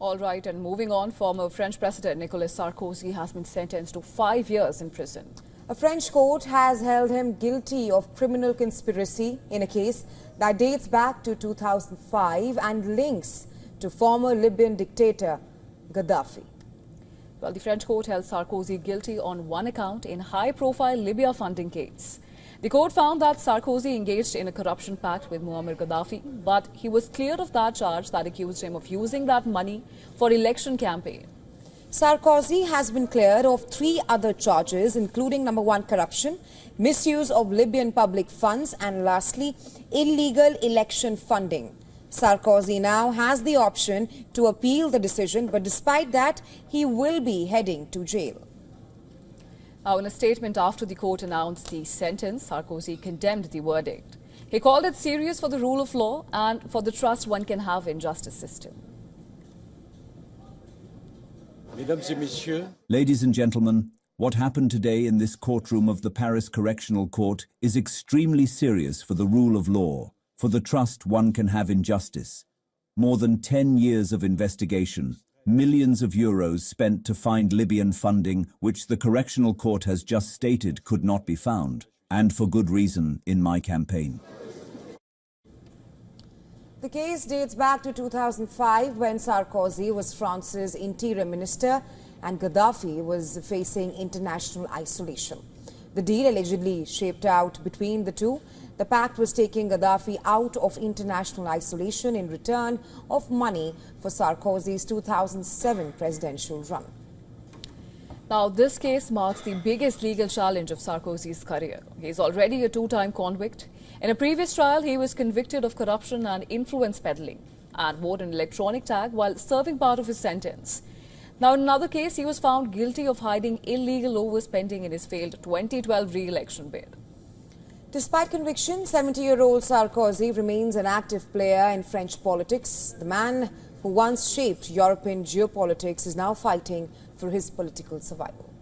All right, and moving on, former French President Nicolas Sarkozy has been sentenced to 5 years in prison. A French court has held him guilty of criminal conspiracy in a case that dates back to 2005 and links to former Libyan dictator Gaddafi. Well, the French court held Sarkozy guilty on one account in high-profile Libya funding case. The court found that Sarkozy engaged in a corruption pact with Muammar Gaddafi, but he was cleared of that charge that accused him of using that money for election campaign. Sarkozy has been cleared of 3 other charges, including number 1, corruption, misuse of Libyan public funds, and lastly, illegal election funding. Sarkozy now has the option to appeal the decision, but despite that, he will be heading to jail. Now, in a statement after the court announced the sentence, Sarkozy condemned the verdict. He called it serious for the rule of law and for the trust one can have in justice system. Ladies and gentlemen, what happened today in this courtroom of the Paris Correctional Court is extremely serious for the rule of law, for the trust one can have in justice. More than 10 years of investigation, millions of euros spent to find Libyan funding, which the Correctional Court has just stated could not be found, and for good reason, in my campaign. The case dates back to 2005 when Sarkozy was France's interior minister and Gaddafi was facing international isolation. The deal allegedly shaped out between the two. The pact was taking Gaddafi out of international isolation in return of money for Sarkozy's 2007 presidential run. Now, this case marks the biggest legal challenge of Sarkozy's career. He is already a 2-time convict. In a previous trial, he was convicted of corruption and influence peddling and wore an electronic tag while serving part of his sentence. Now, in another case, he was found guilty of hiding illegal overspending in his failed 2012 re-election bid. Despite conviction, 70-year-old Sarkozy remains an active player in French politics. The man who once shaped European geopolitics is now fighting for his political survival.